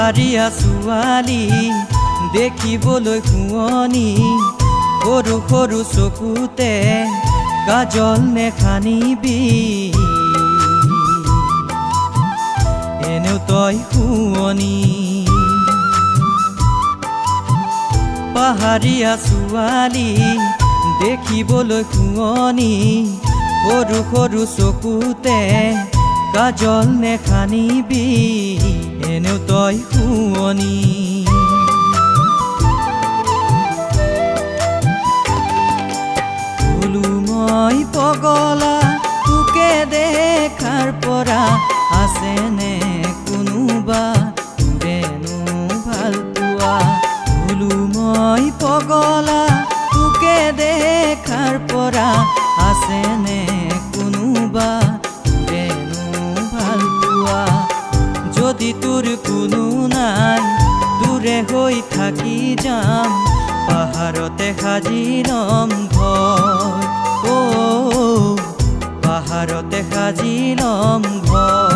পাহাৰীয়া ছোৱালী দেখিবলৈ শুৱনি, সৰু সৰু চকুতে কাজল নেখানিবি, এনেও তই শুৱনি। পাহাৰীয়া ছোৱালী দেখিবলৈ শুৱনি, সৰু সৰু চকুতে কাজল নেখানিবি, এনেও তই শুৱনি। বোলো মই পগলা তোকে দেখাৰ পৰা, আছেনে কোনোবা তোৰেনো ভাল পোৱা। বোলো মই পগলা তোকে দেখাৰ পৰা, আছেনে কোনোবা তোৰেনো ভাল পোৱা। যদি তোৰ কোনো নাই দূৰে হৈ থাকি যাম, পাহাৰতে সাজি ল'ম ঘৰ, পাহাৰতে সাজি ল'ম ঘৰ।